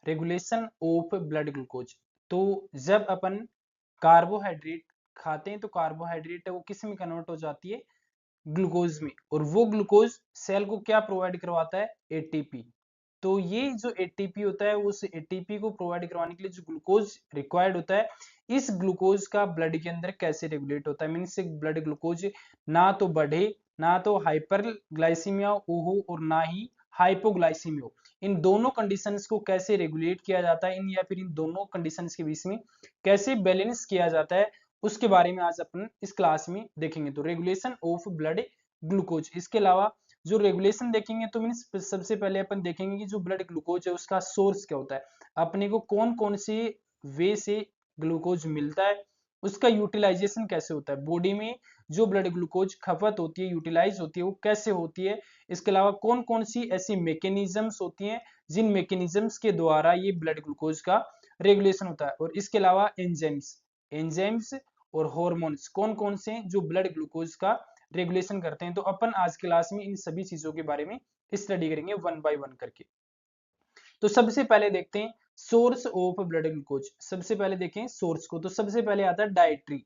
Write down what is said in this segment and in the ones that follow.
Regulation of blood glucose. तो जब अपन carbohydrate खाते हैं तो कार्बोहाइड्रेट है वो किस में कन्वर्ट हो जाती है, ग्लूकोज में, और वो ग्लूकोज सेल को क्या प्रोवाइड करवाता है, एटीपी। तो ये जो एटीपी होता है उस एटीपी को प्रोवाइड करवाने के लिए जो ग्लूकोज रिक्वायर्ड होता है, इस ग्लूकोज का ब्लड के अंदर कैसे रेगुलेट होता है, मीन्स ब्लड ग्लूकोज ना तो बढ़े, ना तो हाइपरग्लाइसीमिया हो और ना ही हाइपोग्लाइसीमिया हो, इन दोनों कंडीशंस को कैसे रेगुलेट किया जाता है, इन या फिर इन दोनों कंडीशंस के बीच में कैसे बैलेंस किया जाता है, उसके बारे में आज अपन इस क्लास में देखेंगे। तो रेगुलेशन ऑफ ब्लड ग्लूकोज, इसके अलावा जो रेगुलेशन देखेंगे तो मीन्स सबसे पहले अपन देखेंगे कि जो ब्लड ग्लूकोज है उसका सोर्स क्या होता है, अपने को कौन कौन से वे से ग्लूकोज मिलता है, उसका यूटिलाइजेशन कैसे होता है, बॉडी में जो ब्लड ग्लूकोज खपत होती है, यूटिलाइज होती है, वो कैसे होती है, इसके अलावा कौन कौन सी ऐसी मैकेनिज्म्स होती हैं जिन मैकेनिज्म्स के द्वारा ये ब्लड ग्लूकोज का रेगुलेशन होता है, और इसके अलावा एंजाइम्स और हार्मोन्स कौन कौन से हैं जो ब्लड ग्लूकोज का रेगुलेशन करते हैं। तो अपन आज क्लास में इन सभी चीजों के बारे में स्टडी करेंगे वन बाय वन करके। तो सबसे पहले देखते हैं सोर्स ऑफ ब्लड ग्लूकोज। सबसे पहले देखें सोर्स को, तो सबसे पहले आता है डाइटरी।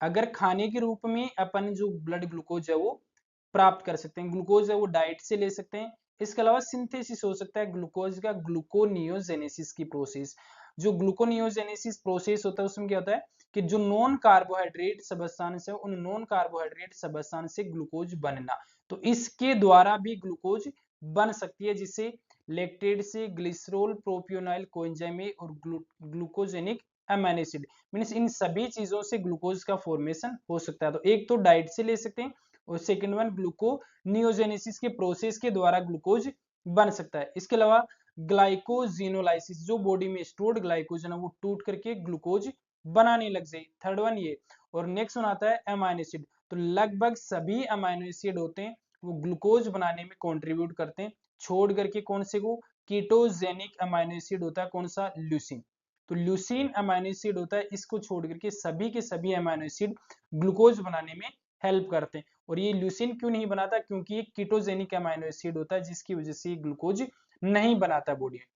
अगर खाने के रूप में अपन जो ब्लड ग्लूकोज है वो प्राप्त कर सकते हैं, ग्लूकोज है वो डाइट से ले सकते हैं। इसके अलावा सिंथेसिस हो सकता है ग्लूकोज का, ग्लूकोनियोजेनेसिस की प्रोसेस। जो ग्लूकोनियोजेनेसिस प्रोसेस होता है उसमें क्या होता है कि जो नॉन कार्बोहाइड्रेट सब्सटेंस है उन नॉन कार्बोहाइड्रेट सब्सटेंस से ग्लूकोज बनना, तो इसके द्वारा भी ग्लूकोज बन सकती है, जिसे लैक्टेट से ग्लिसरॉल प्रोपियोनाइल कोएंजाइम और glucogenic amino acid, means in सभी चीजों से ग्लूकोज का फॉर्मेशन हो सकता है। तो एक तो डाइट से ले सकते हैं और सेकंड वन ग्लूकोनियोजेनेसिस के प्रोसेस के द्वारा ग्लूकोज बन सकता है। इसके अलावा ग्लाइकोजिनोलाइसिस, जो बॉडी में स्टोर्ड ग्लाइकोजन है वो टूट करके ग्लूकोज बनाने लग जाए, थर्ड वन ये। और नेक्स्ट वन आता है अमीनो एसिड। तो लगभग सभी अमीनो एसिड होते हैं वो ग्लूकोज बनाने में कंट्रीब्यूट करते हैं, छोड़ करके कौन से को, कीटोजेनिक अमीनो एसिड होता है कौन सा, ल्यूसीन। तो ल्यूसीन अमीनो एसिड होता है, इसको छोड़ करके सभी के सभी अमीनो एसिड ग्लूकोज बनाने में हेल्प करते हैं। और ये ल्यूसीन क्यों नहीं बनाता, क्योंकि ये कीटोजेनिक अमीनो एसिड होता है जिसकी वजह से ग्लूकोज नहीं बनाता बॉडी में।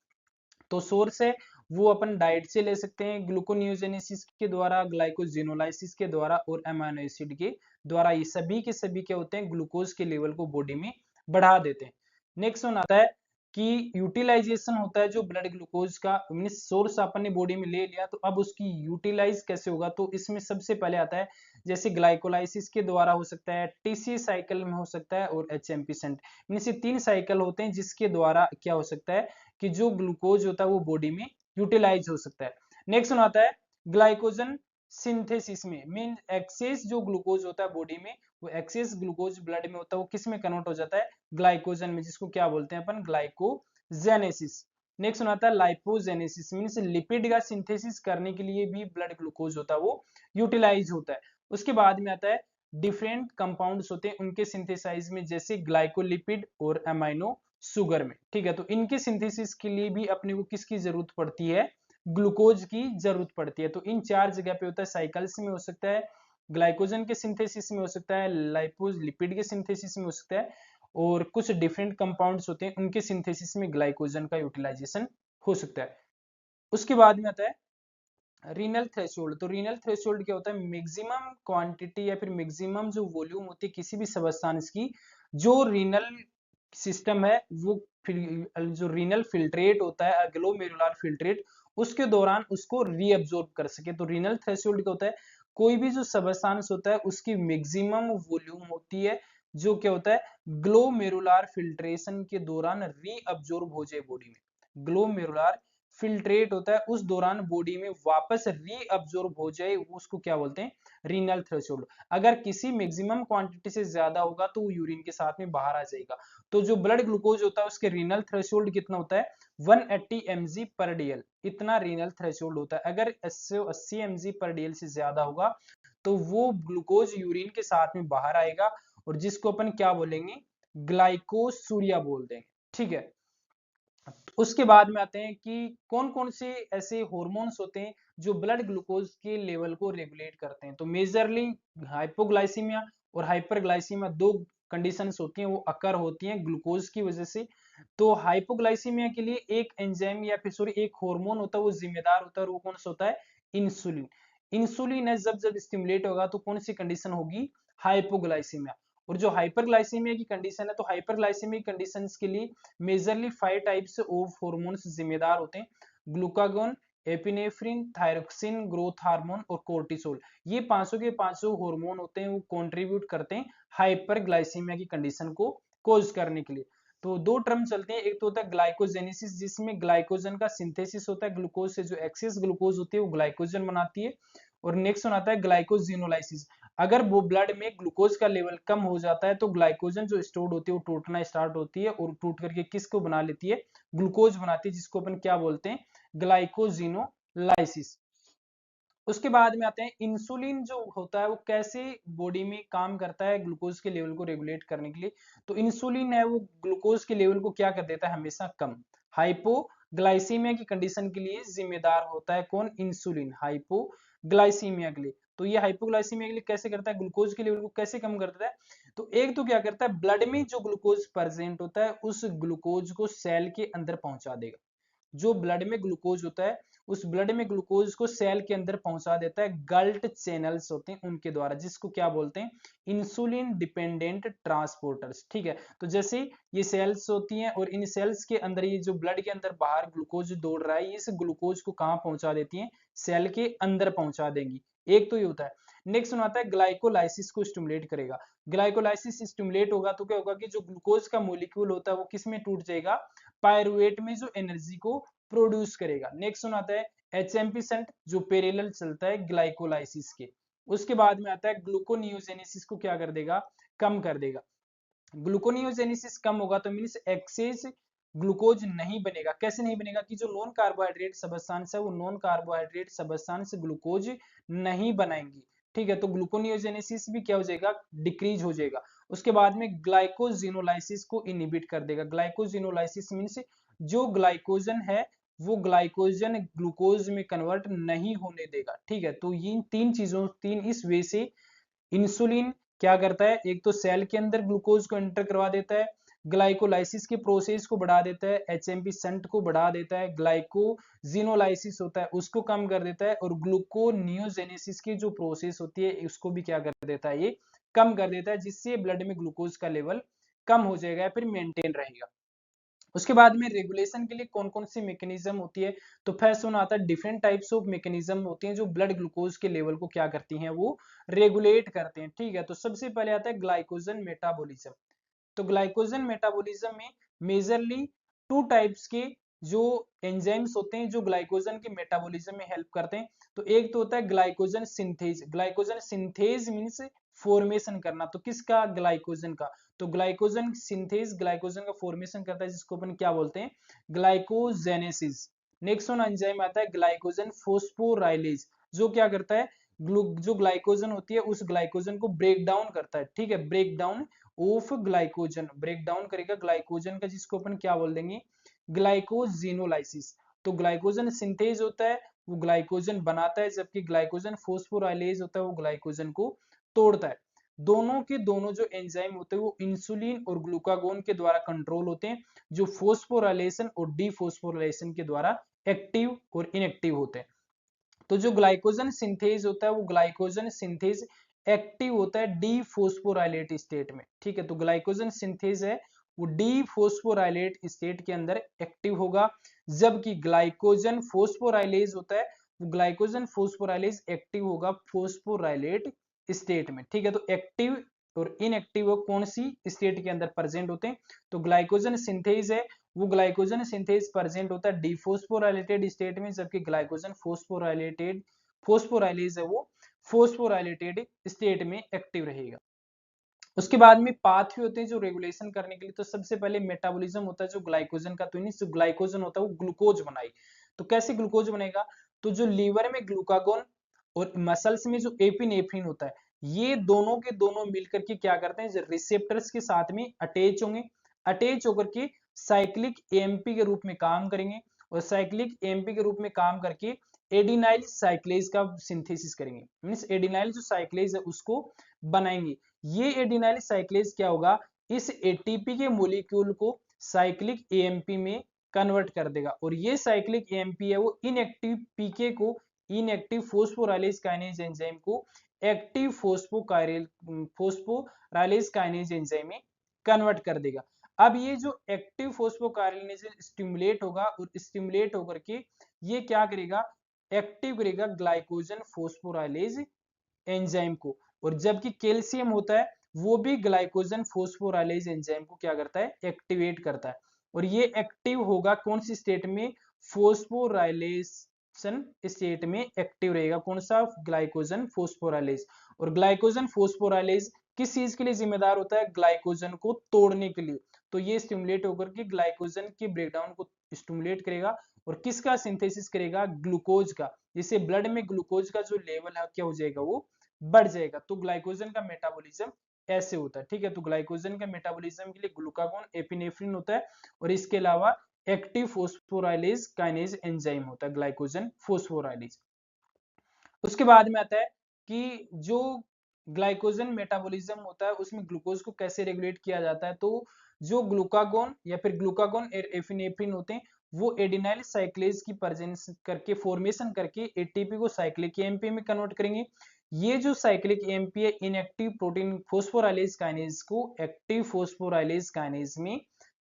तो सोर्स है वो अपन डाइट से ले सकते हैं, ग्लूकोनियोजेनेसिस के द्वारा, ग्लाइकोजिनोलाइसिस के द्वारा और अमीनो एसिड के द्वारा। ये सभी के सभी क्या होते हैं, ग्लूकोज के लेवल को बॉडी में बढ़ा देते हैं। नेक्स्ट वन आता है कि यूटिलाइजेशन होता है जो ब्लड ग्लूकोज का, मींस सोर्स अपन ने बॉडी में ले लिया तो अब उसकी यूटिलाइज कैसे होगा, तो इसमें सबसे पहले आता है जैसे ग्लाइकोलाइसिस के द्वारा हो सकता है, टीसी साइकिल में हो सकता है और एचएमपी सेंट, मींस ये 3 साइकिल होते हैं जिसके द्वारा क्या हो सकता है कि जो ग्लूकोज होता है वो बॉडी में यूटिलाइज हो सकता है। नेक्स्ट वन आता है ग्लाइकोजन सिंथेसिस में, मीन एक्सेस जो ग्लूकोज होता है बॉडी में, वो एक्सेस ग्लूकोज ब्लड में होता है वो किस में कन्वर्ट हो जाता है, ग्लाइकोजन में, जिसको क्या बोलते हैं अपन, ग्लाइकोजेनेसिस। नेक्स्ट वन आता है लाइपोजेनेसिस, मींस लिपिड का सिंथेसिस करने के लिए भी ब्लड ग्लूकोज होता है वो यूटिलाइज होता है। उसके बाद में आता है डिफरेंट कंपाउंड्स होते हैं उनके सिंथेसाइज में, जैसे ग्लाइकोलिपिड और अमाइनो शुगर में, ठीक है। तो इनके सिंथेसिस के लिए भी अपने को किसकी जरूरत पड़ती है, ग्लूकोज की जरूरत पड़ती है। तो इन 4 जगह पे होता है, साइकिल्स में हो सकता है, ग्लाइकोजन के सिंथेसिस में हो सकता है, लाइपोज लिपिड के सिंथेसिस में हो सकता है, और कुछ डिफरेंट कंपाउंड्स होते हैं उनके सिंथेसिस में ग्लाइकोजन का यूटिलाइजेशन हो सकता है। उसके बाद में आता है रीनल थ्रेशोल्ड। तो रीनल थ्रेशोल्ड क्या होता है, मैक्सिमम क्वांटिटी या फिर मैक्सिमम जो वॉल्यूम होती है किसी भी सब्सटेंस की, जो रीनल सिस्टम है वो जो रीनल फिल्ट्रेट होता है, ग्लोमेरुलर फिल्ट्रेट, उसके दौरान उसको रीअब्सॉर्ब कर सके। तो रीनल थ्रेशोल्ड क्या होता है, कोई भी जो सब्सटेंस होता है उसकी मैक्सिमम वॉल्यूम होती है जो क्या होता है, ग्लोमेरुलर फिल्ट्रेशन के दौरान रीअब्सॉर्ब हो जाए बॉडी में, ग्लोमेरुलर फिल्ट्रेट होता है उस दौरान बॉडी में वापस रीअब्सॉर्ब हो जाए, वो उसको क्या बोलते हैं, रीनल थ्रेशोल्ड। अगर किसी मैक्सिमम क्वांटिटी से ज्यादा होगा तो वो यूरिन के साथ में बाहर आ जाएगा। तो जो ब्लड ग्लूकोज होता है उसके रीनल थ्रेशोल्ड कितना होता है, 180 mg पर डीएल, इतना रीनल थ्रेशोल्ड होता है। अगर 80 mg पर डीएल से ज्यादा होगा तो वो ग्लूकोज यूरिन के साथ में बाहर आएगा और जिसको अपन क्या बोलेंगे, ग्लाइकोसूरिया बोल देंगे, ठीक है। उसके बाद में आते हैं कि कौन कौन से ऐसे हार्मोन्स होते हैं जो ब्लड ग्लूकोज के लेवल को रेगुलेट करते हैं। तो मेजरली हाइपोग्लाइसीमिया और हाइपरग्लाइसीमिया दो कंडीशंस होती हैं वो अकर होती हैं ग्लूकोज की वजह से, तो हाइपोग्लाइसीमिया के लिए एक एंजाइम या फिर सॉरी एक हार्मोन होता है वो जिम्मेदार होता है, और वो कौन सा होता है? इंसुलिन। इंसुलिन है जब जब स्टिमुलेट होगा तो कौन सी कंडीशन होगी? हाइपोग्लाइसीमिया। और जो हाइपरग्लाइसीमिया की कंडीशन है, तो हाइपरग्लाइसीमिया कंडीशंस के लिए मेजरली 5 टाइप्स ऑफ हार्मोन्स जिम्मेदार होते हैं। Glucagon, epinephrine, thyroxine, growth hormone और कोर्टिसोल। ये 500 के 500 हार्मोन होते हैं, वो कंट्रीब्यूट करते हैं हाइपरग्लाइसीमिया की कंडीशन को कोज करने के लिए। तो दो टर्म चलते हैं, एक तो होता है ग्लाइकोजेनेसिस, जिसमें ग्लाइकोजन का सिंथेसिस होता है, ग्लूकोज से जो एक्सेस ग्लूकोज होती है वो ग्लाइकोजन बनाती है। और नेक्स्ट आता है ग्लाइकोजिनोलाइसिस। अगर वो ब्लड में ग्लूकोज का लेवल कम हो जाता है तो ग्लाइकोजन जो स्टोर्ड होती है वो टूटना स्टार्ट होती है, और टूट करके किसको बना लेती है? ग्लूकोज बनाती है, जिसको अपन क्या बोलते हैं? ग्लाइकोजिनोलाइसिस। उसके बाद में आते हैं इंसुलिन जो होता है वो कैसे बॉडी में काम करता है ग्लूकोज के लेवल को रेगुलेट करने के लिए। तो इंसुलिन है वो ग्लूकोज के लेवल को क्या कर देता है? हमेशा कम। हाइपोग्लाइसीमिया की कंडीशन के लिए जिम्मेदार होता है कौन? इंसुलिन, हाइपोग्लाइसीमिया के लिए। तो ये हाइपोग्लाइसीमिया के लिए कैसे करता है? ग्लूकोज के लेवल को कैसे कम कर देता है? तो एक तो क्या करता है, ब्लड में जो ग्लूकोज प्रेजेंट होता है उस ग्लूकोज को सेल के अंदर पहुंचा देगा। जो ब्लड में ग्लूकोज होता है उस ब्लड में ग्लूकोज को सेल के अंदर पहुंचा देता है गल्ट चैनल्स होते हैं उनके द्वारा, जिसको क्या बोलते हैं? Insulin dependent transporters. ठीक है, तो जैसे ये सेल्स होती हैं और इन सेल्स के अंदर ये जो ब्लड के अंदर बाहर ग्लूकोज दौड़ रहा है, इस ग्लूकोज को कहाँ पहुंचा देती है? सेल के अंदर पहुंचा देंगी। एक तो ये होता है। नेक्स्ट आता है ग्लाइकोलाइसिस को स्टिमुलेट करेगा। ग्लाइकोलाइसिस स्टिमुलेट होगा तो क्या होगा कि जो ग्लूकोज का मोलिक्यूल होता है वो किस में टूट जाएगा? पायरुवेट में, जो एनर्जी को प्रोड्यूस करेगा। नेक्स्ट आता है एचएमपी संट, जो पैरेलल चलता है ग्लाइकोलाइसिस के। उसके बाद में आता है ग्लूकोनियोजेनेसिस को क्या कर देगा? कम कर देगा। ग्लूकोनियोजेनेसिस कम होगा तो मीन्स एक्सेस ग्लूकोज नहीं बनेगा। कैसे नहीं बनेगा? कि जो नॉन कार्बोहाइड्रेट सबस्टांस है वो नॉन कार्बोहाइड्रेट सबस्टांस ग्लूकोज नहीं बनाएंगी। ठीक है, तो ग्लूकोनियोजेनेसिस भी क्या हो जाएगा? डिक्रीज हो जाएगा। उसके बाद में ग्लाइकोजिनोलाइसिस को इनहिबिट कर देगा। ग्लाइकोजिनोलाइसिस मीन्स जो ग्लाइकोजन है वो ग्लाइकोजन ग्लूकोज में कन्वर्ट नहीं होने देगा। ठीक है, तो ये तीन इस वे से इंसुलिन क्या करता है? एक तो सेल के अंदर ग्लूकोज को एंटर करवा देता है, ग्लाइकोलाइसिस के प्रोसेस को बढ़ा देता है, एचएमपी संट को बढ़ा देता है, ग्लाइकोजिनोलाइसिस होता है उसको कम कर देता है, और ग्लूकोनियोजेनेसिस की जो प्रोसेस होती है उसको भी क्या कर देता है? ये कम कर देता है, जिससे ब्लड में ग्लूकोज का लेवल कम हो जाएगा या फिर मेंटेन रहेगा। उसके बाद में रेगुलेशन के लिए कौन कौन सी मैकेनिज्म होती है? तो फर्स्ट वन आता है डिफरेंट टाइप्स ऑफ मैकेनिज्म होती हैं जो ब्लड ग्लूकोज के लेवल को क्या करती हैं? वो रेगुलेट करते हैं। ठीक है, तो सबसे पहले आता है ग्लाइकोजन मेटाबॉलिज्म। तो ग्लाइकोजन मेटाबॉलिज्म में मेजरली टू टाइप्स के जो एंजाइम्स होते हैं जो ग्लाइकोजन के मेटाबॉलिज्म में हेल्प करते हैं। तो एक तो होता है glycogen synthase. Glycogen synthase means formation करना, तो किसका? ग्लाइकोजन का। तो ग्लाइकोजन सिंथेज ग्लाइकोजन का फॉर्मेशन करता है, जिसको अपन क्या बोलते हैं? ग्लाइकोजेनेसिस। नेक्स्ट वन एंजाइम आता है ग्लाइकोजन फोस्फोराइलेज, जो क्या करता है? जो ग्लाइकोजन होती है उस ग्लाइकोजन को ब्रेक डाउन करता है। ठीक है, break down of glycogen, break down करेगा ग्लाइकोजन का, जिसको अपन क्या बोल देंगे? ग्लाइकोजिनोलाइसिस। तो ग्लाइकोजन सिंथेज होता है वो ग्लाइकोजन बनाता है, जबकि ग्लाइकोजन फोस्फोराइलेज होता है वो ग्लाइकोजन को तोड़ता है। दोनों के दोनों जो एंजाइम होते हैं वो इंसुलिन और ग्लूकागोन के द्वारा कंट्रोल होते हैं, जो फोस्फोराइलेशन और डीफोस्फोराइलेशन के द्वारा एक्टिव और इनएक्टिव होते हैं। तो जो ग्लाइकोजन सिंथेज होता है वो ग्लाइकोजन सिंथेज एक्टिव होता है डीफोस्फोराइलेट स्टेट में। ठीक है, तो ग्लाइकोजन सिंथेज है वो डीफोस्फोराइलेट स्टेट के अंदर एक्टिव होगा, जबकि ग्लाइकोजन फोस्फोराइलेज होता है वो ग्लाइकोजन फोस्फोराइलेज एक्टिव होगा फोस्फोराइलेट स्टेट में। ठीक है, तो एक्टिव और इनएक्टिव कौन सी स्टेट के अंदर प्रेजेंट होते हैं? तो ग्लाइकोजन सिंथेज है वो ग्लाइकोजन सिंथेज प्रेजेंट होता है डीफोस्फोराइलेटेड स्टेट में, जबकि ग्लाइकोजन फोस्फोराइलेज है वो फोस्फोराइलेटेड स्टेट में एक्टिव रहेगा। उसके बाद में पाथवे होते हैं जो रेगुलेशन करने के लिए। तो सबसे पहले मेटाबॉलिज्म होता है जो ग्लाइकोजन का, तो जो ग्लाइकोजन होता है वो ग्लूकोज बनाए। तो कैसे ग्लूकोज बनेगा? तो जो लीवर में ग्लूकागोन और मसल्स में जो एपिनेफ्रिन होता है, ये दोनों के दोनों मिलकर के क्या करते हैं? रिसेप्टर्स के साथ में अटैच होंगे, अटैच होकर के साइक्लिक एएमपी के रूप में काम करेंगे, और साइक्लिक एएमपी के रूप में काम करके एडिनाइल साइक्लेज का सिंथेसिस करेंगे। मींस एडिनाइल जो साइक्लेज है उसको बनाएंगे। ये एडिनाइल साइक्लेज क्या होगा? इस एटीपी के मॉलिक्यूल को साइक्लिक एएमपी में कन्वर्ट कर देगा। और ये साइक्लिक एएमपी है वो इनएक्टिव पीके को, इनएक्टिव फोस्फोराइलेज काइनेज एंजाइम को एक्टिव फोस्फोराइलेज काइनेज एंजाइम में कन्वर्ट कर देगा। अब ये जो एक्टिव फोस्फोकाइनेज स्टिमुलेट होगा और स्टिमुलेट होकर के ये क्या करेगा, एक्टिव करेगा ग्लाइकोजन फोस्फोराइलेज एंजाइम को। और जबकि कैल्शियम होता है वो भी ग्लाइकोजन फोस्फोराइलेज एंजाइम को क्या करता है, एक्टिवेट करता है। और ये एक्टिव होगा कौन सी स्टेट में, फोस्फोराइलेशन स्टेट में एक्टिव रहेगा। कौन सा, ग्लाइकोजन फोस्फोराइलेज। और ग्लाइकोजन फोस्फोराइलेज किस चीज के लिए जिम्मेदार होता है, ग्लाइकोजन को तोड़ने के लिए। तो ये स्टिमुलेट होकर के ग्लाइकोजन के ब्रेकडाउन को स्टिमुलेट करेगा और किसका सिंथेसिस करेगा, ग्लूकोज का। जिससे ब्लड में ग्लूकोज का जो लेवल है क्या हो जाएगा, वो बढ़ जाएगा। तो ग्लाइकोजन का मेटाबॉलिज्म ऐसे होता है, ठीक है। तो ग्लाइकोजन का मेटाबॉलिज्म के लिए ग्लूकागोन, एपिनेफ्रिन होता है और इसके अलावा एक्टिव फोस्फोराइलेज काइनेज एंजाइम होता है, ग्लाइकोजन फोस्फोराइलेज। उसके बाद में आता है कि जो ग्लाइकोजन मेटाबॉलिज्म होता है उसमें ग्लूकोज को कैसे रेगुलेट किया जाता है। तो जो ग्लूकागोन या फिर ग्लूकागोन एपिनेफ्रिन होते हैं वो एडिनाइल साइक्लेज की प्रेजेंस करके, फॉर्मेशन करके एटीपी को साइक्लिक एएमपी में कन्वर्ट करेंगे। ये जो साइक्लिक एएमपी है इनएक्टिव प्रोटीन फोस्फोराइलेज काइनेज को एक्टिव फोस्फोराइलेज काइनेज में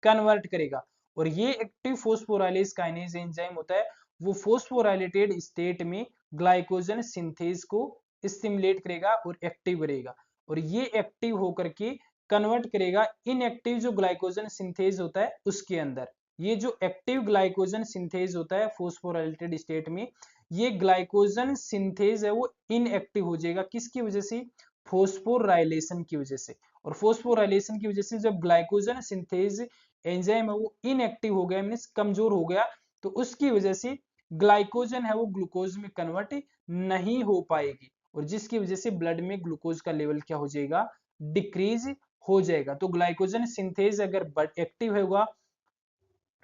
कन्वर्ट करेगा। और ये एक्टिव फोस्फोराइलेज काइनेज एंजाइम होता है वो फोस्फोराइलेटेड स्टेट में ग्लाइकोजन सिंथेज को स्टिमुलेट करेगा और एक्टिव करेगा। और ये एक्टिव होकर के कन्वर्ट करेगा इनएक्टिव जो ग्लाइकोजन सिंथेज होता है उसके अंदर। ये जो एक्टिव ग्लाइकोजन सिंथेज होता है फोस्फोराइलेटेड स्टेट में, ये ग्लाइकोजन सिंथेज है वो इनएक्टिव हो जाएगा। किसकी वजह से, फोस्फोराइलेशन की वजह से। और फोस्फोराइलेशन की वजह से जब ग्लाइकोजन सिंथेज एंजाइम है वो इनएक्टिव हो गया, मींस कमजोर हो गया, तो उसकी वजह से ग्लाइकोजन है वो ग्लूकोज में कन्वर्ट नहीं हो पाएगी और जिसकी वजह से ब्लड में ग्लूकोज का लेवल क्या हो जाएगा, डिक्रीज हो जाएगा। तो ग्लाइकोजन सिंथेज अगर एक्टिव होगा,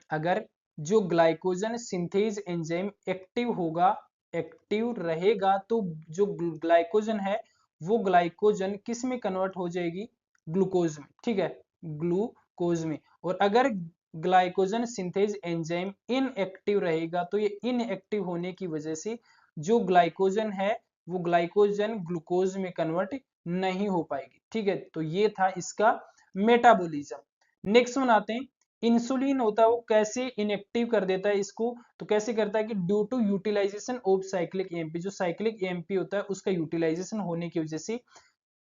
अगर जो ग्लाइकोजन सिंथेज एंजाइम एक्टिव होगा, एक्टिव रहेगा, तो जो ग्लाइकोजन है वो ग्लाइकोजन किस में कन्वर्ट हो जाएगी, ग्लूकोज में, ठीक है, ग्लूकोज में। और अगर ग्लाइकोजन सिंथेज एंजाइम इनएक्टिव रहेगा तो ये इनएक्टिव होने की वजह से जो ग्लाइकोजन है वो ग्लाइकोजन ग्लूकोज में कन्वर्ट नहीं हो पाएगी, ठीक है। तो ये था इसका मेटाबॉलिज्म। नेक्स्ट वन आते हैं, इंसुलिन होता है वो कैसे इनएक्टिव कर देता है इसको। तो कैसे करता है कि due to utilization of cyclic AMP, जो साइक्लिक एएमपी होता है उसका यूटिलाइजेशन होने की वजह से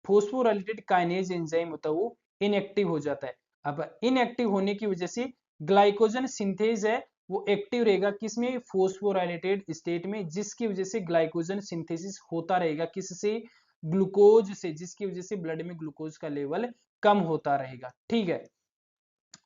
फोस्फोराइलेटेड काइनेज एंजाइम होता है वो इनएक्टिव हो जाता है। अब इनएक्टिव होने की वजह से ग्लाइकोजन सिंथेज है वो एक्टिव रहेगा किसमें, फोस्फोराइलेटेड स्टेट में, जिसकी वजह से ग्लाइकोजन सिंथेसिस होता रहेगा किससे, ग्लूकोज से, जिसकी वजह से ब्लड में ग्लूकोज का लेवल कम होता रहेगा, ठीक है।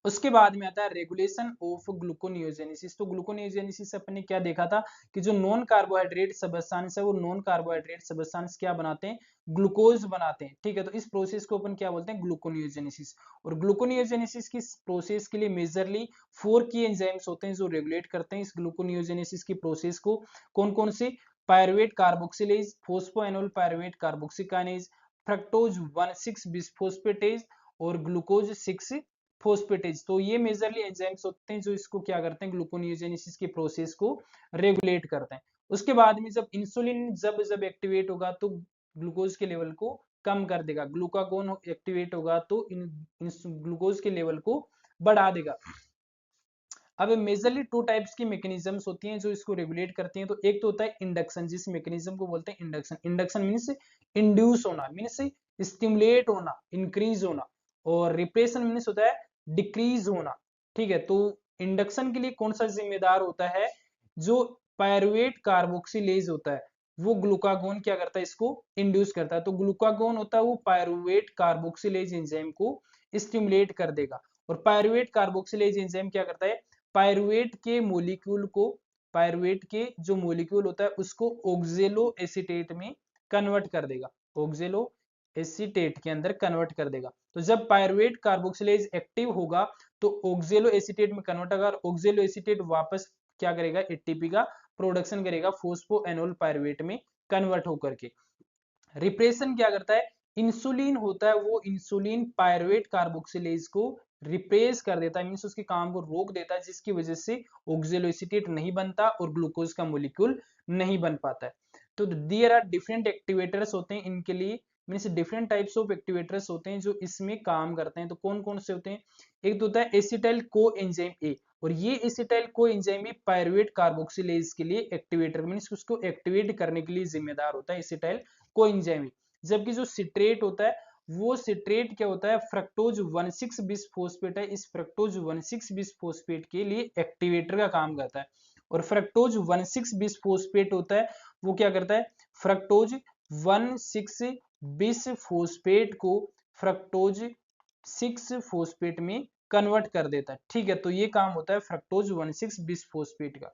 उसके बाद में आता है रेगुलेशन ऑफ ग्लूकोनियोजेनेसिस। तो ग्लूकोनियोजेनेसिस अपने क्या देखा था कि जो नॉन कार्बोहाइड्रेट सब्सटेंस है वो नॉन कार्बोहाइड्रेट सब्सटेंस क्या बनाते हैं, ग्लूकोज बनाते हैं, ठीक है। तो इस प्रोसेस को अपन क्या बोलते हैं, ग्लूकोनियोजेनेसिस। और ग्लूकोनियोजेनेसिस की प्रोसेस के लिए मेजरली 4 की एंजाइम्स होते हैं जो रेगुलेट करते हैं इस ग्लूकोनियोजेनेसिस की प्रोसेस को। कौन कौन से, पायरुवेट कार्बोक्सिलेज, फोस्फोएनोल पायरुवेट कार्बोक्सिकानेज, फ्रक्टोज 1,6 बिस्फोस्फेटेज और ग्लूकोज 6 फोस्फेटेज। तो ये मेजरली एंजाइम्स होते हैं जो इसको क्या करते हैं, ग्लूकोनियोजेनेसिस की प्रोसेस को रेगुलेट करते हैं। उसके बाद में जब इंसुलिन जब एक्टिवेट होगा तो ग्लूकोज के लेवल को कम कर देगा, ग्लूकागोन एक्टिवेट होगा तो इन ग्लूकोज के लेवल को बढ़ा देगा। अब मेजरली 2 टाइप्स की मैकेनिज्म्स होती हैं जो इसको रेगुलेट करती हैं। तो एक तो होता है इंडक्शन, जिस मैकेनिज्म को बोलते हैं इंडक्शन। इंडक्शन मींस इंड्यूस होना, मींस स्टिमुलेट होना, इंक्रीज होना। और रिप्रेशन मींस होता है डिक्रीज होना, ठीक है। तो इंडक्शन के लिए कौन सा जिम्मेदार होता है, जो पायरुवेट कार्बोक्सिलेज होता है वो ग्लूकागोन क्या करता है, इसको इंड्यूस करता है। तो ग्लूकागोन होता है वो पायरुवेट कार्बोक्सिलेज एंजाइम को स्टिमुलेट कर देगा। और पायरुवेट कार्बोक्सिलेज एंजाइम क्या करता है, पायरुवेट के मॉलिक्यूल को, पायरुवेट के जो मॉलिक्यूल होता है उसको ऑक्जेलो एसीटेट में कन्वर्ट कर देगा, ऑक्जेलो एसीटेट के अंदर कन्वर्ट कर देगा। तो जब पायरुवेट कार्बोक्सिलेज एक्टिव होगा तो ऑक्जेलो एसीटेट में कन्वर्ट होगा, ऑक्जेलो एसीटेट वापस क्या करेगा, एटीपी का प्रोडक्शन करेगा फोस्फोएनोल पायरुवेट में कन्वर्ट होकर के। रिप्रेशन क्या करता है, इंसुलिन होता है वो इंसुलिन पायरुवेट कार्बोक्सिलेज को रिप्लेस कर देता है, मीन्स उसके काम को रोक देता है, जिसकी वजह से ऑक्जेलोएसीटेट नहीं बनता और ग्लूकोज का मोलिक्यूल नहीं बन पाता है। तो देयर आर डिफरेंट एक्टिवेटर्स होते हैं इनके लिए, means different types of activators होते हैं जो इसमें काम करते हैं। तो कौन कौन से होते हैं? एक तो होता है एसिटाइल कोएंजाइम ए, और ये acetyl coenzyme A pyruvate carboxylase के लिए एक्टिवेटर, मीन्स उसको एक्टिवेट करने के लिए जिम्मेदार होता है एसिटाइल कोएंजाइम ए। जबकि जो सिट्रेट होता है वो सिट्रेट क्या होता है? फ्रक्टोज 1,6 बिसफोस्फेट है, इस फ्रक्टोज 1,6 बिसफोस्फेट के लिए एक्टिवेटर का काम करता है। और फ्रक्टोज 1,6 बिसफोस्फेट होता है वो क्या करता है? फ्रक्टोज 1,6 बिसफोस्फेट को फ्रक्टोज 6 फोस्फेट में कन्वर्ट कर देता है। ठीक है, तो ये काम होता है फ्रक्टोज 1,6 बिसफोस्फेट का।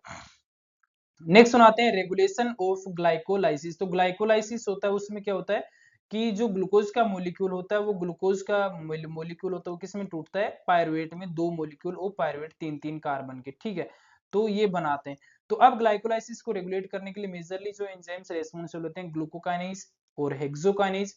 नेक्स्ट सुनाते हैं रेगुलेशन ऑफ ग्लाइकोलाइसिस। तो ग्लाइकोलाइसिस होता है उसमें क्या होता है कि जो ग्लूकोज का मोलिक्यूल होता है वो ग्लूकोज का मोलिक्यूल होता है वो किसमें टूटता है? पायरुवेट में, दो मोलिक्यूल और पायरुवेट 3-3 कार्बन के। ठीक है, तो ये बनाते हैं। तो अब ग्लाइकोलाइसिस को रेगुलेट करने के लिए मेजरली जो एंजाइम्स रेस्पॉन्सिबल होते हैं ग्लूकोकाइनेज और हेक्सोकाइनेज,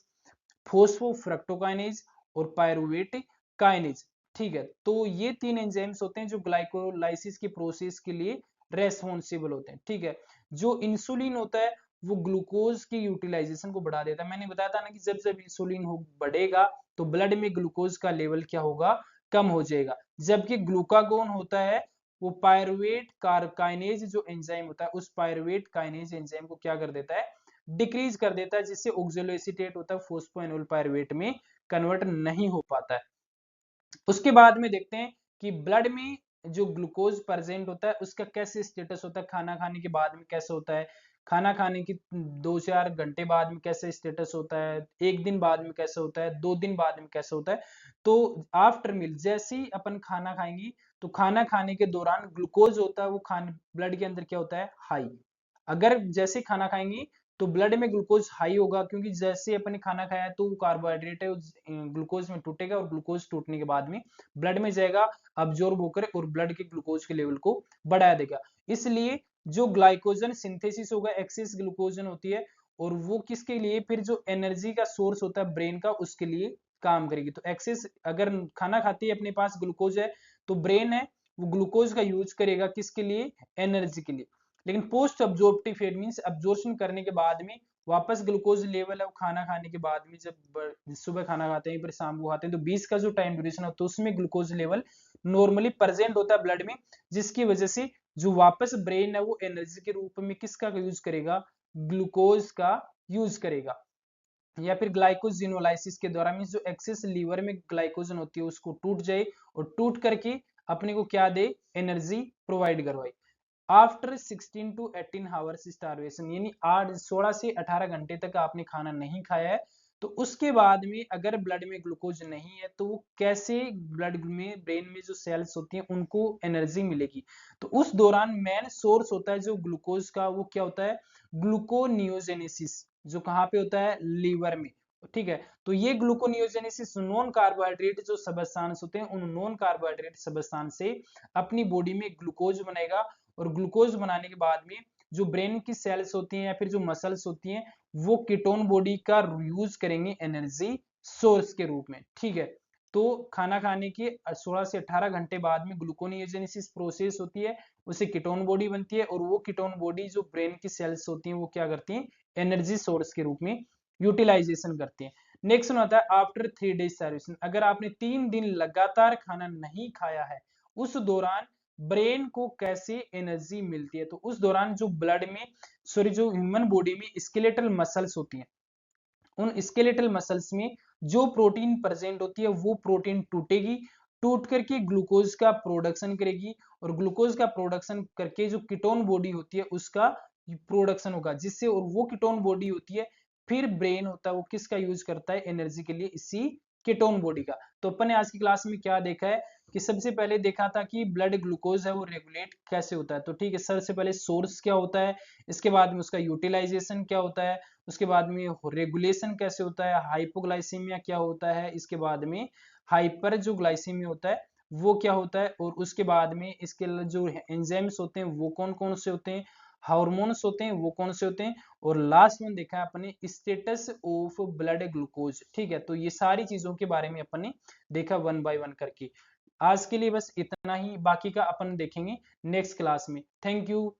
फोस्फोफ्रक्टोकाइनेज और पायरुवेट काइनेज। ठीक है, तो ये 3 एंजाइम्स होते हैं जो ग्लाइकोलाइसिस की प्रोसेस के लिए रेस्पॉन्सिबल होते हैं। ठीक है, जो इंसुलिन होता है वो ग्लूकोज की यूटिलाइजेशन को बढ़ा देता है। मैंने बताया था ना कि जब जब इंसुलिन हो बढ़ेगा तो ब्लड में ग्लूकोज का लेवल क्या होगा? कम हो जाएगा। जबकि ग्लूकागोन होता है वो पायरुवेट काइनेज जो एंजाइम होता है उस पायरुवेट काइनेज एंजाइम को क्या कर देता है? डिक्रीज कर देता है, जिससे ऑक्सैलोएसीटेट होता है फोस्फोएनोल पायरुवेट में कन्वर्ट नहीं हो पाता है। उसके बाद में देखते हैं कि ब्लड में जो ग्लूकोज प्रेजेंट होता है उसका कैसे स्टेटस होता है, खाना खाने के बाद में कैसे होता है, खाना खाने की 2-4 घंटे बाद में कैसे स्टेटस होता है, 1 दिन बाद में कैसे होता है, 2 दिन बाद में कैसे होता है। तो आफ्टर मील जैसे ही अपन खाना खाएंगे तो खाना खाने के दौरान ग्लूकोज होता है वो खाने ब्लड के अंदर क्या होता है? हाई। अगर जैसे खाना खाएंगे तो ब्लड में ग्लूकोज हाई होगा, क्योंकि जैसे अपने खाना खाया तो कार्बोहाइड्रेट है ग्लूकोज में टूटेगा और ग्लूकोज टूटने के बाद में ब्लड में जाएगा, अब्जॉर्ब होकर और ब्लड के ग्लूकोज के लेवल को बढ़ा देगा। इसलिए जो ग्लाइकोजन सिंथेसिस होगा एक्सेस ग्लूकोजन होती है और वो किसके लिए? फिर जो एनर्जी का सोर्स होता है ब्रेन का उसके लिए काम करेगी। तो एक्सेस अगर खाना खाते ही अपने पास ग्लूकोज है तो ब्रेन है वो ग्लूकोज का यूज करेगा किसके लिए? एनर्जी के लिए। लेकिन पोस्ट अब्जॉर्प्टिव फेज मींस अब्जॉर्प्शन करने के बाद में वापस ग्लूकोज लेवल है वो खाना खाने के बाद में जब सुबह खाना खाते हैं फिर शाम को खाते हैं तो 20 का जो टाइम ड्यूरेशन होता है उसमें ग्लूकोज लेवल नॉर्मली प्रेजेंट होता है ब्लड में, जिसकी वजह से जो वापस ब्रेन है वो एनर्जी के रूप में किसका यूज करेगा? ग्लूकोज का यूज करेगा। या फिर ग्लाइकोजिनोलाइसिस के द्वारा मींस जो एक्सेस लीवर में ग्लाइकोजन होती है उसको टूट जाए और टूट करके अपने को क्या दे? एनर्जी प्रोवाइड करवाए। आफ्टर 16 टू 18 आवर्स स्टारवेशन, यानी 16 से 18 घंटे तक आपने खाना नहीं खाया है तो उसके बाद में अगर ब्लड में ग्लूकोज नहीं है तो वो कैसे ब्लड में ब्रेन में जो सेल्स होती हैं उनको एनर्जी मिलेगी? तो उस दौरान मेन सोर्स होता है जो ग्लूकोज का वो क्या होता है? ग्लूकोनियोजेनेसिस, जो कहाँ पे होता है? लीवर में। ठीक है, तो ये ग्लूकोनियोजेनेसिस नॉन कार्बोहाइड्रेट जो सबस्टांस होते हैं उन नॉन कार्बोहाइड्रेट सबस्टांस से अपनी बॉडी में ग्लूकोज बनेगा और ग्लूकोज बनाने के बाद में जो ब्रेन की सेल्स होती हैं या फिर जो मसल्स होती हैं वो कीटोन बॉडी का यूज करेंगे एनर्जी सोर्स के रूप में। ठीक है, तो खाना खाने के 16 से 18 घंटे बाद में ग्लूकोनियोजेनेसिस प्रोसेस होती है, उससे कीटोन बॉडी बनती है और वो कीटोन बॉडी जो ब्रेन की सेल्स होती हैं वो क्या करती हैं? एनर्जी सोर्स के रूप में यूटिलाइजेशन करती हैं। नेक्स्ट आता है आफ्टर 3 डेज सर्विसन, अगर आपने 3 दिन लगातार खाना नहीं खाया है उस दौरान ब्रेन को कैसे एनर्जी मिलती है? तो उस दौरान जो ब्लड में सॉरी जो ह्यूमन बॉडी में स्केलेटल मसल्स होती हैं उन स्केलेटल मसल्स में जो प्रोटीन प्रेजेंट होती है वो प्रोटीन टूटेगी, टूट करके ग्लूकोज का प्रोडक्शन करेगी और ग्लूकोज का प्रोडक्शन करके जो कीटोन बॉडी होती है उसका प्रोडक्शन होगा, जिससे और वो कीटोन बॉडी होती है फिर ब्रेन होता है वो किसका यूज करता है? एनर्जी के लिए, इसी कीटोन बॉडी का। तो अपन ने आज की क्लास में क्या देखा है कि सबसे पहले देखा था कि ब्लड ग्लूकोज है वो रेगुलेट कैसे होता है। तो ठीक है, सबसे पहले सोर्स क्या होता है, इसके बाद में उसका यूटिलाइजेशन क्या होता है, उसके बाद में रेगुलेशन कैसे होता है, हाइपोग्लाइसीमिया क्या होता है, इसके बाद में हाइपर जो ग्लाइसीमिया होता है वो क्या होता है और उसके बाद में इसके जो एंजाइम्स होते हैं वो कौन कौन से होते हैं, हार्मोन्स होते हैं वो कौन से होते हैं, और लास्ट में देखा है अपने स्टेटस ऑफ ब्लड ग्लूकोज। ठीक है, तो ये सारी चीजों के बारे में अपन ने देखा वन बाय वन करके। आज के लिए बस इतना ही, बाकी का अपन देखेंगे नेक्स्ट क्लास में। Thank you.